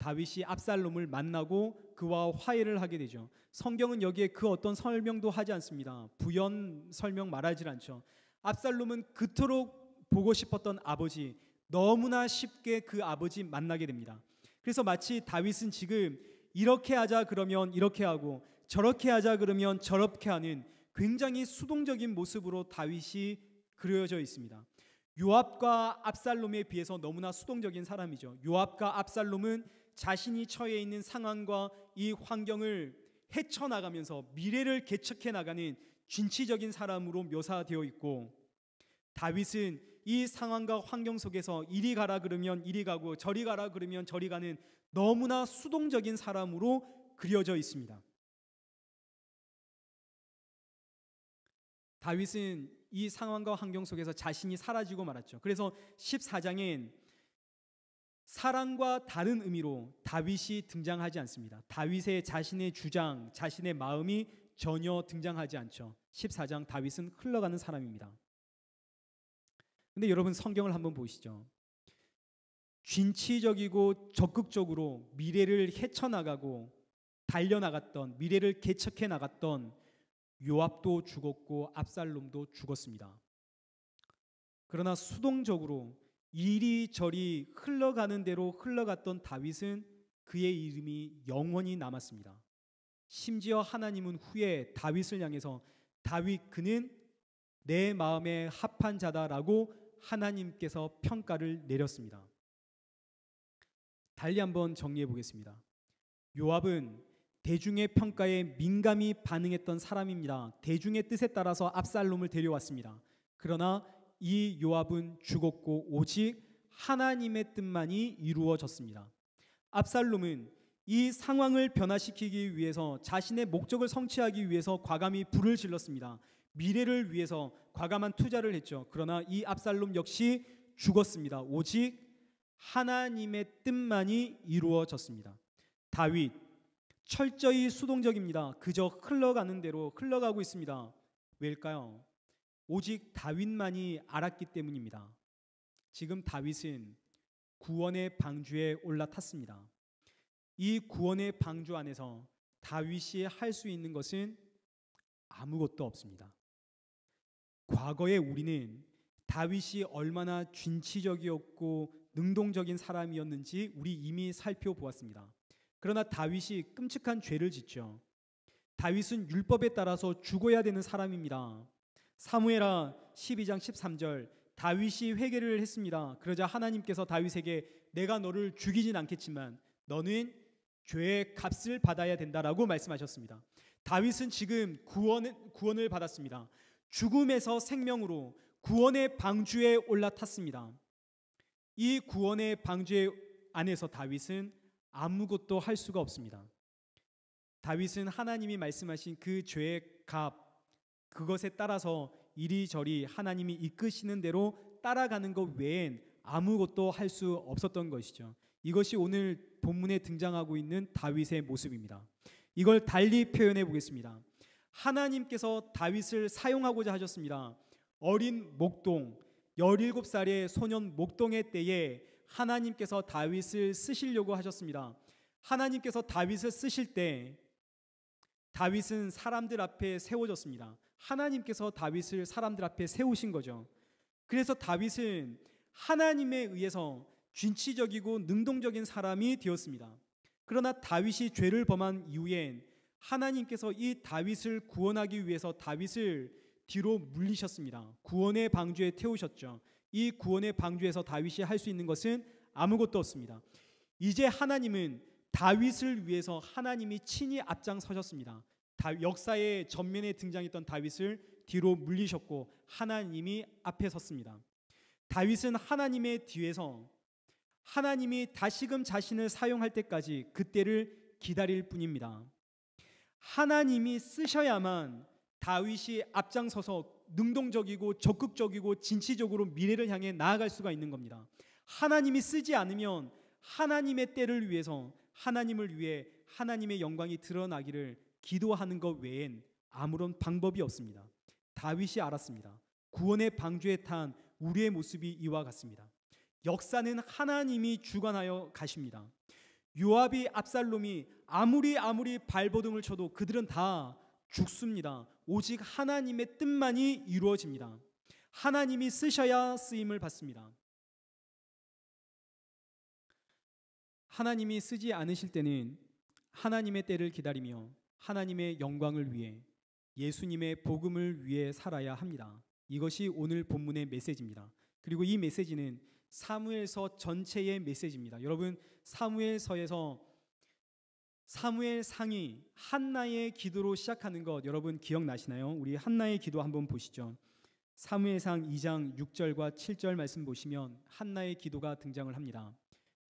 다윗이 압살롬을 만나고 그와 화해를 하게 되죠. 성경은 여기에 그 어떤 설명도 하지 않습니다. 부연 설명 말하지 않죠. 압살롬은 그토록 보고 싶었던 아버지, 너무나 쉽게 그 아버지 만나게 됩니다. 그래서 마치 다윗은 지금 이렇게 하자 그러면 이렇게 하고 저렇게 하자 그러면 저렇게 하는 굉장히 수동적인 모습으로 다윗이 그려져 있습니다. 요압과 압살롬에 비해서 너무나 수동적인 사람이죠. 요압과 압살롬은 자신이 처해 있는 상황과 이 환경을 헤쳐나가면서 미래를 개척해 나가는 진취적인 사람으로 묘사되어 있고, 다윗은 이 상황과 환경 속에서 이리 가라 그러면 이리 가고 저리 가라 그러면 저리 가는 너무나 수동적인 사람으로 그려져 있습니다. 다윗은 이 상황과 환경 속에서 자신이 사라지고 말았죠. 그래서 14장엔 사랑과 다른 의미로 다윗이 등장하지 않습니다. 다윗의 자신의 주장, 자신의 마음이 전혀 등장하지 않죠. 14장 다윗은 흘러가는 사람입니다. 근데 여러분 성경을 한번 보시죠. 진취적이고 적극적으로 미래를 헤쳐나가고 달려나갔던, 미래를 개척해 나갔던 요압도 죽었고 압살롬도 죽었습니다. 그러나 수동적으로 이리저리 흘러가는 대로 흘러갔던 다윗은 그의 이름이 영원히 남았습니다. 심지어 하나님은 후에 다윗을 향해서 다윗 그는 내 마음에 합한 자다라고 하나님께서 평가를 내렸습니다. 달리 한번 정리해 보겠습니다. 요압은 대중의 평가에 민감히 반응했던 사람입니다. 대중의 뜻에 따라서 압살롬을 데려왔습니다. 그러나 이 요압은 죽었고 오직 하나님의 뜻만이 이루어졌습니다. 압살롬은 이 상황을 변화시키기 위해서, 자신의 목적을 성취하기 위해서 과감히 불을 질렀습니다. 미래를 위해서 과감한 투자를 했죠. 그러나 이 압살롬 역시 죽었습니다. 오직 하나님의 뜻만이 이루어졌습니다. 다윗 철저히 수동적입니다. 그저 흘러가는 대로 흘러가고 있습니다. 왜일까요? 오직 다윗만이 알았기 때문입니다. 지금 다윗은 구원의 방주에 올라탔습니다. 이 구원의 방주 안에서 다윗이 할 수 있는 것은 아무것도 없습니다. 과거에 우리는 다윗이 얼마나 진취적이었고 능동적인 사람이었는지 우리 이미 살펴보았습니다. 그러나 다윗이 끔찍한 죄를 짓죠. 다윗은 율법에 따라서 죽어야 되는 사람입니다. 사무엘하 12장 13절 다윗이 회개를 했습니다. 그러자 하나님께서 다윗에게 내가 너를 죽이진 않겠지만 너는 죄의 값을 받아야 된다라고 말씀하셨습니다. 다윗은 지금 구원을 받았습니다. 죽음에서 생명으로 구원의 방주에 올라탔습니다. 이 구원의 방주 안에서 다윗은 아무것도 할 수가 없습니다. 다윗은 하나님이 말씀하신 그 죄의 값, 그것에 따라서 이리저리 하나님이 이끄시는 대로 따라가는 것 외엔 아무것도 할 수 없었던 것이죠. 이것이 오늘 본문에 등장하고 있는 다윗의 모습입니다. 이걸 달리 표현해 보겠습니다. 하나님께서 다윗을 사용하고자 하셨습니다. 어린 목동, 17살의 소년 목동의 때에 하나님께서 다윗을 쓰시려고 하셨습니다. 하나님께서 다윗을 쓰실 때 다윗은 사람들 앞에 세워졌습니다. 하나님께서 다윗을 사람들 앞에 세우신 거죠. 그래서 다윗은 하나님에 의해서 진취적이고 능동적인 사람이 되었습니다. 그러나 다윗이 죄를 범한 이후엔 하나님께서 이 다윗을 구원하기 위해서 다윗을 뒤로 물리셨습니다. 구원의 방주에 태우셨죠. 이 구원의 방주에서 다윗이 할 수 있는 것은 아무것도 없습니다. 이제 하나님은 다윗을 위해서 하나님이 친히 앞장서셨습니다. 역사의 전면에 등장했던 다윗을 뒤로 물리셨고 하나님이 앞에 섰습니다. 다윗은 하나님의 뒤에서 하나님이 다시금 자신을 사용할 때까지 그때를 기다릴 뿐입니다. 하나님이 쓰셔야만 다윗이 앞장서서 능동적이고 적극적이고 진취적으로 미래를 향해 나아갈 수가 있는 겁니다. 하나님이 쓰지 않으면 하나님의 때를 위해서, 하나님을 위해 하나님의 영광이 드러나기를 기도하는 것 외엔 아무런 방법이 없습니다. 다윗이 알았습니다. 구원의 방주에 탄 우리의 모습이 이와 같습니다. 역사는 하나님이 주관하여 가십니다. 요압이 압살롬이 아무리 발버둥을 쳐도 그들은 다 죽습니다. 오직 하나님의 뜻만이 이루어집니다. 하나님이 쓰셔야 쓰임을 받습니다. 하나님이 쓰지 않으실 때는 하나님의 때를 기다리며 하나님의 영광을 위해 예수님의 복음을 위해 살아야 합니다. 이것이 오늘 본문의 메시지입니다. 그리고 이 메시지는 사무엘서 전체의 메시지입니다. 여러분, 사무엘서에서 사무엘상이 한나의 기도로 시작하는 것 여러분 기억나시나요? 우리 한나의 기도 한번 보시죠. 사무엘상 2장 6절과 7절 말씀 보시면 한나의 기도가 등장을 합니다.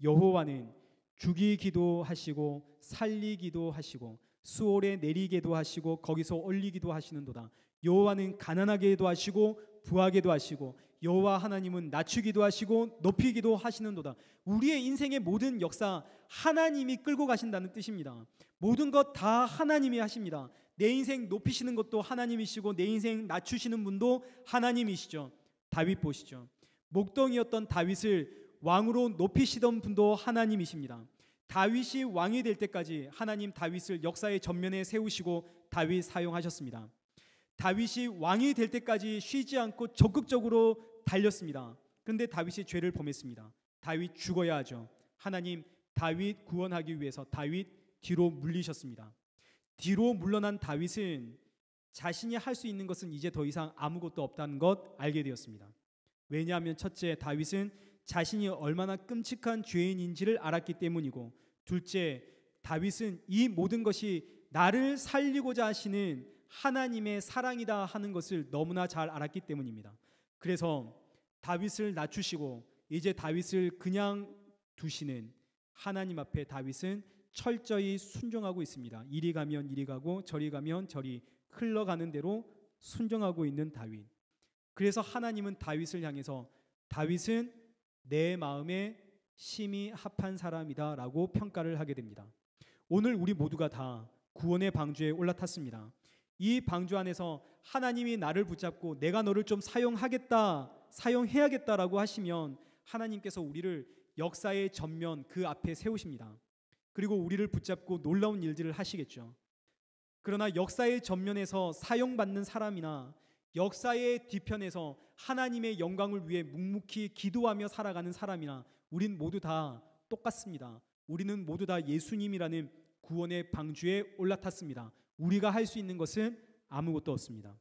여호와는 죽이기도 하시고 살리기도 하시고 수월에 내리게도 하시고 거기서 올리기도 하시는도다. 여호와는 가난하게도 하시고 부하게도 하시고 여호와 하나님은 낮추기도 하시고 높이기도 하시는도다. 우리의 인생의 모든 역사 하나님이 끌고 가신다는 뜻입니다. 모든 것 다 하나님이 하십니다. 내 인생 높이시는 것도 하나님이시고 내 인생 낮추시는 분도 하나님이시죠. 다윗 보시죠. 목동이었던 다윗을 왕으로 높이시던 분도 하나님이십니다. 다윗이 왕이 될 때까지 하나님 다윗을 역사의 전면에 세우시고 다윗 사용하셨습니다. 다윗이 왕이 될 때까지 쉬지 않고 적극적으로 달렸습니다. 그런데 다윗이 죄를 범했습니다. 다윗 죽어야 하죠. 하나님 다윗 구원하기 위해서 다윗 뒤로 물리셨습니다. 뒤로 물러난 다윗은 자신이 할 수 있는 것은 이제 더 이상 아무것도 없다는 것 알게 되었습니다. 왜냐하면 첫째, 다윗은 자신이 얼마나 끔찍한 죄인인지를 알았기 때문이고, 둘째, 다윗은 이 모든 것이 나를 살리고자 하시는 하나님의 사랑이다 하는 것을 너무나 잘 알았기 때문입니다. 그래서 다윗을 낮추시고 이제 다윗을 그냥 두시는 하나님 앞에 다윗은 철저히 순종하고 있습니다. 이리 가면 이리 가고 저리 가면 저리 흘러가는 대로 순종하고 있는 다윗. 그래서 하나님은 다윗을 향해서 다윗은 내 마음에 심히 합한 사람이다 라고 평가를 하게 됩니다. 오늘 우리 모두가 다 구원의 방주에 올라탔습니다. 이 방주 안에서 하나님이 나를 붙잡고 내가 너를 좀 사용해야겠다라고 하시면 하나님께서 우리를 역사의 전면 그 앞에 세우십니다. 그리고 우리를 붙잡고 놀라운 일들을 하시겠죠. 그러나 역사의 전면에서 사용받는 사람이나 역사의 뒤편에서 하나님의 영광을 위해 묵묵히 기도하며 살아가는 사람이나 우린 모두 다 똑같습니다. 우리는 모두 다 예수님이라는 구원의 방주에 올라탔습니다. 우리가 할 수 있는 것은 아무것도 없습니다.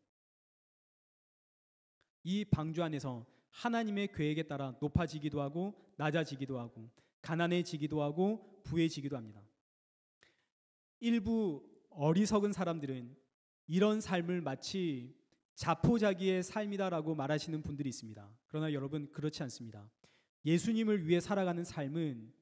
이 방주 안에서 하나님의 계획에 따라 높아지기도 하고 낮아지기도 하고 가난해지기도 하고 부해지기도 합니다. 일부 어리석은 사람들은 이런 삶을 마치 자포자기의 삶이다라고 말하시는 분들이 있습니다. 그러나 여러분, 그렇지 않습니다. 예수님을 위해 살아가는 삶은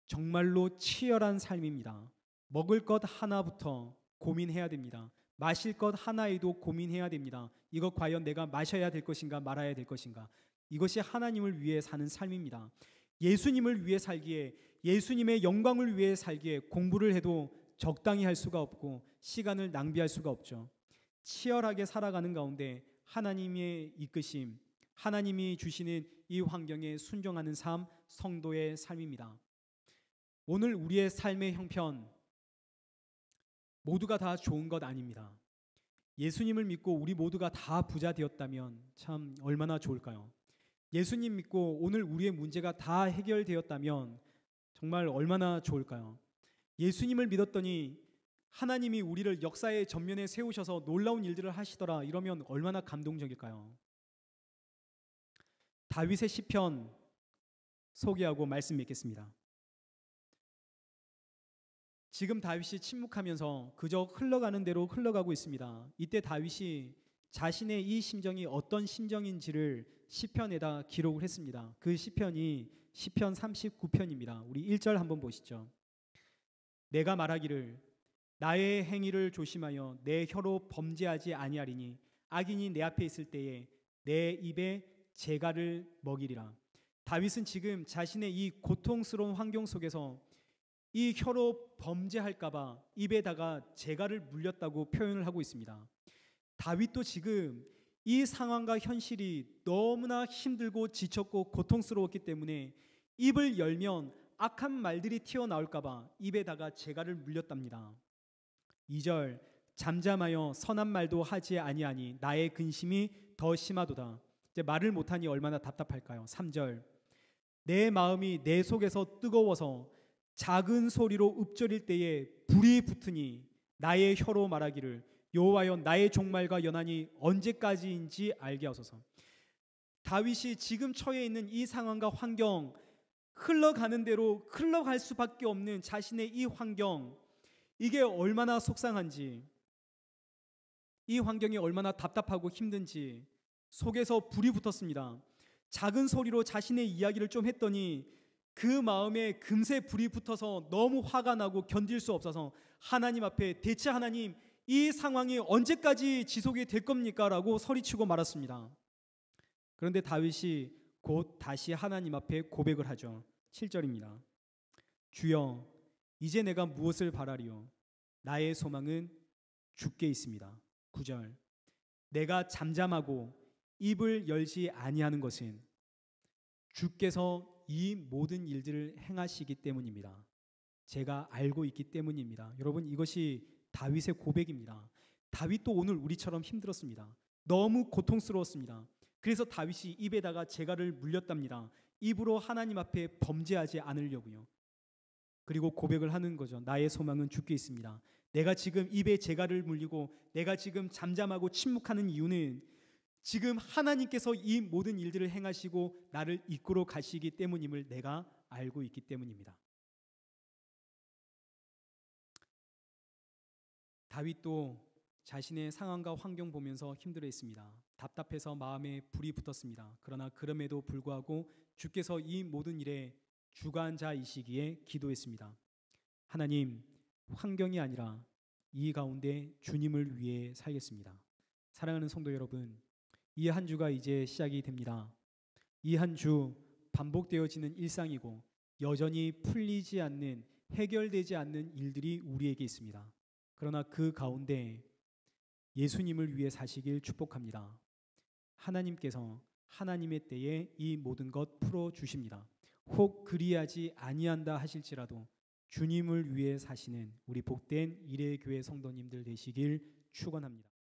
정말로 치열한 삶입니다. 먹을 것 하나부터 고민해야 됩니다. 마실 것 하나에도 고민해야 됩니다. 이거 과연 내가 마셔야 될 것인가 말아야 될 것인가. 이것이 하나님을 위해 사는 삶입니다. 예수님을 위해 살기에, 예수님의 영광을 위해 살기에 공부를 해도 적당히 할 수가 없고 시간을 낭비할 수가 없죠. 치열하게 살아가는 가운데 하나님의 이끄심, 하나님이 주시는 이 환경에 순종하는 삶, 성도의 삶입니다. 오늘 우리의 삶의 형편 모두가 다 좋은 것 아닙니다. 예수님을 믿고 우리 모두가 다 부자 되었다면 참 얼마나 좋을까요? 예수님 믿고 오늘 우리의 문제가 다 해결되었다면 정말 얼마나 좋을까요? 예수님을 믿었더니 하나님이 우리를 역사의 전면에 세우셔서 놀라운 일들을 하시더라, 이러면 얼마나 감동적일까요? 다윗의 시편 소개하고 말씀 맺겠습니다. 지금 다윗이 침묵하면서 그저 흘러가는 대로 흘러가고 있습니다. 이때 다윗이 자신의 이 심정이 어떤 심정인지를 시편에다 기록을 했습니다. 그 시편이 시편 39편입니다. 우리 1절 한번 보시죠. 내가 말하기를 나의 행위를 조심하여 내 혀로 범죄하지 아니하리니 악인이 내 앞에 있을 때에 내 입에 재갈을 먹이리라. 다윗은 지금 자신의 이 고통스러운 환경 속에서 이 혀로 범죄할까봐 입에다가 재갈을 물렸다고 표현을 하고 있습니다. 다윗도 지금 이 상황과 현실이 너무나 힘들고 지쳤고 고통스러웠기 때문에 입을 열면 악한 말들이 튀어나올까 봐 입에다가 재갈을 물렸답니다. 2절 잠잠하여 선한 말도 하지 아니하니 나의 근심이 더 심하도다. 이제 말을 못하니 얼마나 답답할까요? 3절 내 마음이 내 속에서 뜨거워서 작은 소리로 읊조릴 때에 불이 붙으니 나의 혀로 말하기를 여호와여 나의 종말과 연한이 언제까지인지 알게 하소서. 다윗이 지금 처해 있는 이 상황과 환경, 흘러가는 대로 흘러갈 수밖에 없는 자신의 이 환경, 이게 얼마나 속상한지, 이 환경이 얼마나 답답하고 힘든지 속에서 불이 붙었습니다. 작은 소리로 자신의 이야기를 좀 했더니 그 마음에 금세 불이 붙어서 너무 화가 나고 견딜 수 없어서 하나님 앞에 대체 하나님 이 상황이 언제까지 지속이 될 겁니까? 라고 소리치고 말았습니다. 그런데 다윗이 곧 다시 하나님 앞에 고백을 하죠. 7절입니다. 주여 이제 내가 무엇을 바라리요? 나의 소망은 주께 있습니다. 9절 내가 잠잠하고 입을 열지 아니하는 것은 주께서 이 모든 일들을 행하시기 때문입니다. 제가 알고 있기 때문입니다. 여러분 이것이 다윗의 고백입니다. 다윗도 오늘 우리처럼 힘들었습니다. 너무 고통스러웠습니다. 그래서 다윗이 입에다가 재갈을 물렸답니다. 입으로 하나님 앞에 범죄하지 않으려고요. 그리고 고백을 하는 거죠. 나의 소망은 주께 있습니다. 내가 지금 입에 재갈을 물리고 내가 지금 잠잠하고 침묵하는 이유는 지금 하나님께서 이 모든 일들을 행하시고 나를 이끌어 가시기 때문임을 내가 알고 있기 때문입니다. 다윗도 자신의 상황과 환경 보면서 힘들어했습니다. 답답해서 마음에 불이 붙었습니다. 그러나 그럼에도 불구하고 주께서 이 모든 일에 주관자이시기에 기도했습니다. 하나님, 환경이 아니라 이 가운데 주님을 위해 살겠습니다. 사랑하는 성도 여러분, 이 한 주가 이제 시작이 됩니다. 이 한 주 반복되어지는 일상이고 여전히 풀리지 않는, 해결되지 않는 일들이 우리에게 있습니다. 그러나 그 가운데 예수님을 위해 사시길 축복합니다. 하나님께서 하나님의 때에 이 모든 것 풀어주십니다. 혹 그리하지 아니한다 하실지라도 주님을 위해 사시는 우리 복된 이레교회 성도님들 되시길 축원합니다.